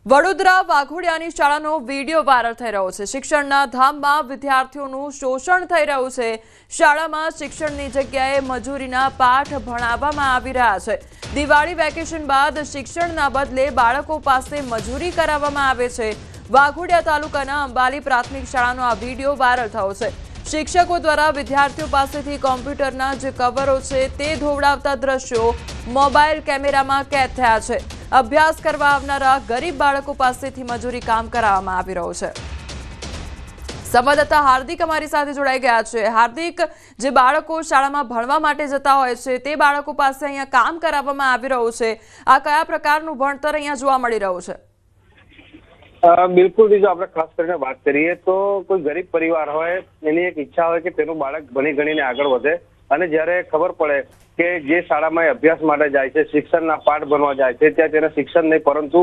વડોદરા વાઘોડિયાની શાળાનો video viral થઈ રહ્યો છે। શિક્ષણના ધામમાં વિદ્યાર્થીઓનું શોષણ થઈ રહ્યું છે। શાળામાં શિક્ષણની જગ્યાએ મજૂરીના પાઠ ભણાવવામાં આવી રહ્યા છે। દિવાળી વેકેશન બાદ શિક્ષણના બદલે બાળકો પાસે મજૂરી કરાવવામાં આવે છે। વાઘોડિયા તાલુકાના અંબાલી પ્રાથમિક શાળાનો આ વિડીયો વાયરલ થયો છે। શિક્ષકો દ્વારા વિદ્યાર્થીઓ પાસેથી કોમ્પ્યુટરના જે કવરો છે તે ધોવડાવતા દ્રશ્યો મોબાઈલ કેમેરામાં કેદ થયા છે। અભ્યાસ કરવા આવનારા ગરીબ બાળકો પાસેથી મજૂરી કામ કરાવવામાં આવી રહ્યું છે। સંવાદદાતા હાર્દિક અમારી સાથે જોડાઈ ગયા છે। હાર્દિક, જે બાળકો શાળામાં ભણવા માટે જતા હોય છે તે બાળકો પાસે અહીંયા કામ કરાવવામાં આવી રહ્યું છે, આ કયા પ્રકારનું ભણતર અહીંયા જોવા મળી રહ્યું છે? બિલકુલ, જો આપણે ખાસ કરીને વાત કરીએ તો કોઈ ગરીબ પરિવાર હોય એની એક ઈચ્છા હોય કે તેનું બાળક ભણી ગણીને આગળ વધે, અને જ્યારે ખબર પડે કે જે શાળામાં અભ્યાસ માટે જાય છે, શિક્ષણના પાઠ ભણવા જાય છે, ત્યાં તેને શિક્ષણ નહીં પરંતુ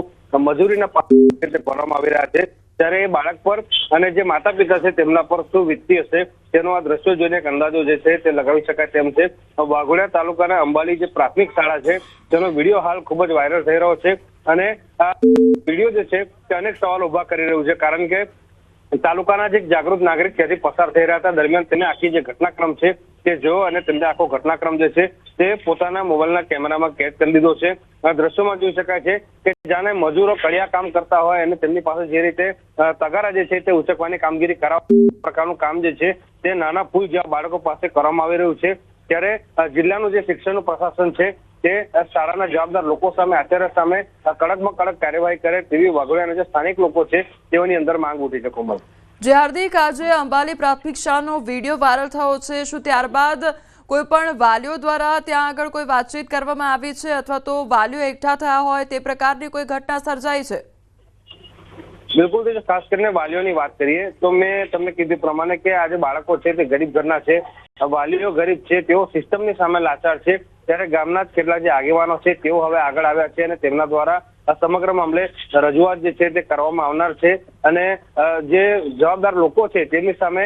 મજૂરીના પાઠ ભણવામાં આવી રહ્યા છે, ત્યારે એ બાળક પર અને જે માતા પિતા છે તેમના પર શું વીતતી હશે તેનો આ દ્રશ્યો જોઈને એક અંદાજો જે છે તે લગાવી શકાય તેમ છે। વાઘોડિયા તાલુકાના અંબાલી જે પ્રાથમિક શાળા છે તેનો વિડીયો હાલ ખૂબ જ વાયરલ થઈ રહ્યો છે, અને આ વિડીયો જે છે તે અનેક સવાલ ઉભા કરી રહ્યું છે, કારણ કે તાલુકાના જે જાગૃત નાગરિક ત્યાંથી પસાર થઈ રહ્યા હતા દરમિયાન તેને આખી જે ઘટનાક્રમ છે તે જોયો, અને તેમને આખો ઘટનાક્રમ જે છે તે પોતાના મોબાઈલના કેમેરામાં કેદ કરી દીધો છે। આ દ્રશ્યોમાં જોઈ શકાય છે કે જાણે મજૂરો કડિયા કામ કરતા હોય અને તેમની પાસે જે રીતે તગારા જે છે તે ઉચકવાની કામગીરી કરાવવા પ્રકારનું કામ જે છે તે નાના ફૂલ જેવા બાળકો પાસે કરવામાં આવી રહ્યું છે। ત્યારે જિલ્લાનું જે શિક્ષણનું પ્રશાસન છે તે શાળાના જવાબદાર લોકો સામે, આચાર્ય સામે કડકમાં કડક કાર્યવાહી કરે તેવી વાઘોડિયાના જે સ્થાનિક લોકો છે તેઓની અંદર માંગ ઉઠી છે। કોમલ, જે હાર્દિક, આજે અંબાલી પ્રાથમિક શાળાનો વિડીયો વાયરલ થયો છે, શું ત્યારબાદ કોઈ પણ વાલીઓ દ્વારા ત્યાં આગળ કોઈ વાતચીત કરવામાં આવી છે, અથવા તો વાલીઓ એકઠા થયા હોય તે પ્રકારની કોઈ ઘટના સર્જાઈ છે? બિલકુલ, ખાસ કરીને વાલીઓની વાત કરીએ તો મેં તમને કીધું પ્રમાણે કે આજે બાળકો છે તે ગરીબ ઘરના છે, વાલીઓ ગરીબ છે, તેઓ સિસ્ટમની સામે લાચાર છે, ત્યારે ગામના જ કેટલાક જે આગેવાનો છે તેઓ હવે આગળ આવ્યા છે અને તેમના દ્વારા સમગ્ર મામલે રજૂઆત જે છે તે કરવામાં આવનાર છે, અને જે જવાબદાર લોકો છે તેમની સામે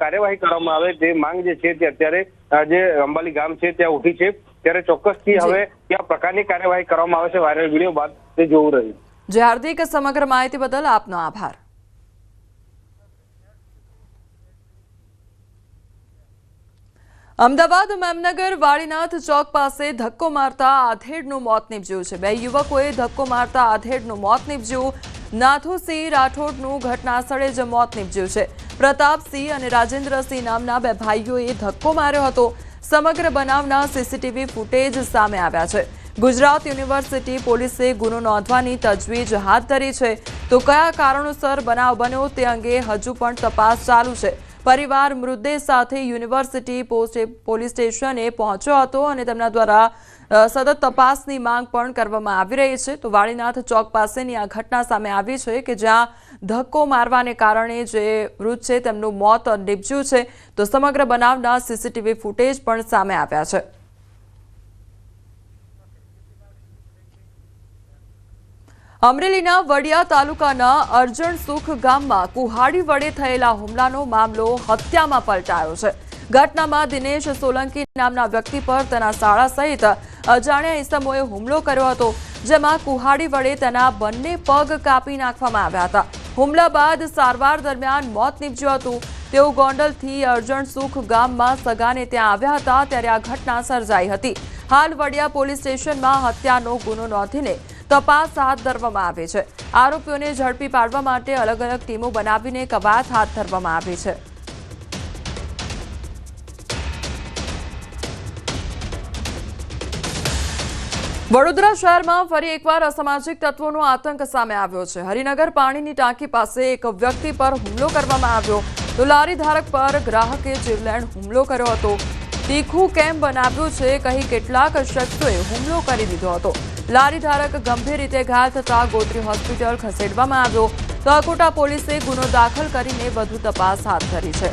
કાર્યવાહી કરવામાં આવે તે માંગ જે છે તે અત્યારે જે અંબાલી ગામ છે ત્યાં ઉઠી છે। ત્યારે ચોક્કસથી હવે કયા પ્રકારની કાર્યવાહી કરવામાં આવે છે વાયરલ વિડીયો બાદ તે જોવું રહ્યું। જે હાર્દિક, સમગ્ર માહિતી બદલ આપનો આભાર। અમદાવાદ મેમનગર વાડીનાથ ચોક પાસે ધક્કો મારતા આધેડનું મોત નીપજ્યું છે। બે યુવકોએ ધક્કો મારતા આધેડનું મોત નીપજ્યું। નાથુસિંહ રાઠોડનું ઘટના સ્થળે જ મોત નીપજ્યું છે। પ્રતાપસિંહ અને રાજેન્દ્રસિંહ નામના બે ભાઈઓએ ધક્કો માર્યો હતો। સમગ્ર બનાવના સીસીટીવી ફૂટેજ સામે આવ્યા છે। ગુજરાત યુનિવર્સિટી પોલીસે ગુનો નોંધવાની તજવીજ હાથ ધરી છે, તો કયા કારણોસર બનાવ બન્યો તે અંગે હજુ પણ તપાસ ચાલુ છે। પરિવાર મૃતદેહ સાથે યુનિવર્સિટી પોલીસ સ્ટેશને પહોંચ્યો હતો અને તેમના દ્વારા સતત તપાસની માંગ પણ કરવામાં આવી રહી છે। તો વાડીનાથ ચોક પાસેની આ ઘટના સામે આવી છે કે જ્યાં ધક્કો મારવાને કારણે જે મૃત છે તેમનું મોત નીપજ્યું છે, તો સમગ્ર બનાવના સીસીટીવી ફૂટેજ પણ સામે આવ્યા છે। અમરેલીના વડિયા તાલુકાના અરજણસુખ ગામમાં કુહાડી વડે થયેલા હુમલાનો મામલો હત્યામાં પલટાયો છે। ઘટનામાં દિનેશ સોલંકી નામના વ્યક્તિ પર તેના શાળા સહિત અજાણ્યા ઇસમોએ હુમલો કર્યો હતો, જેમાં કુહાડી વડે તેના બંને પગ કાપી નાખવામાં આવ્યા હતા। હુમલા બાદ સારવાર દરમિયાન મોત નીપજ્યું હતું। તેઓ ગોંડલથી અરજણસુખ ગામમાં સગાને ત્યાં આવ્યા હતા ત્યારે આ ઘટના સર્જાઈ હતી। હાલ વડિયા પોલીસ સ્ટેશનમાં હત્યાનો ગુનો નોંધીને તપાસ હાથ ધરવામાં આવી છે। આરોપીઓને ઝડપી પાડવા માટે અલગ અલગ ટીમો બનાવીને કવાયત હાથ ધરવામાં આવી છે। વડોદરા શહેરમાં ફરી એકવાર અસામાજિક તત્વોનો આતંક સામે આવ્યો છે। હરિનગર પાણીની ટાંકી પાસે એક વ્યક્તિ પર હુમલો કરવામાં આવ્યો, તો લારી ધારક પર ગ્રાહકે જીવલેણ હુમલો કર્યો હતો। તીખું કેમ બનાવ્યું છે કહી કેટલાક શખ્સોએ હુમલો કરી દીધો હતો। લારી ધારક ગંભીર રીતે ઘાયલ થતા ગોત્રી હોસ્પિટલ ખસેડવામાં આવ્યો, તો અકોટા પોલીસે ગુનો દાખલ કરીને વધુ તપાસ હાથ ધરી છે।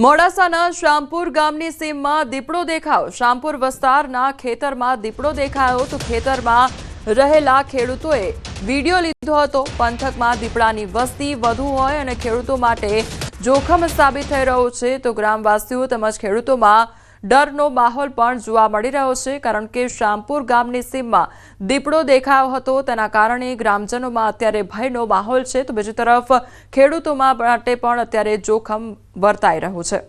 મોડાસાના શામપુર ગામની સીમમાં દીપડો દેખાયો। શામપુર વિસ્તારના ખેતરમાં દીપડો દેખાયો, તો ખેતરમાં રહેલા ખેડૂતોએ વિડીયો લીધો હતો। પંથકમાં દીપડાની વસ્તી વધુ હોય અને ખેડૂતો માટે જોખમ સાબિત થઈ રહ્યું છે, તો ગ્રામવાસીઓ તેમજ ખેડૂતોમાં ડરનો માહોલ પણ જોવા મળી રહ્યો છે, કારણ કે શામપુર ગામની સીમમાં દીપડો દેખાયો હતો, તેના કારણે ગ્રામજનોમાં અત્યારે ભયનો માહોલ છે. તો બીજી તરફ ખેડૂતોમાં માટે પણ અત્યારે જોખમ વર્તાઈ રહ્યું છે.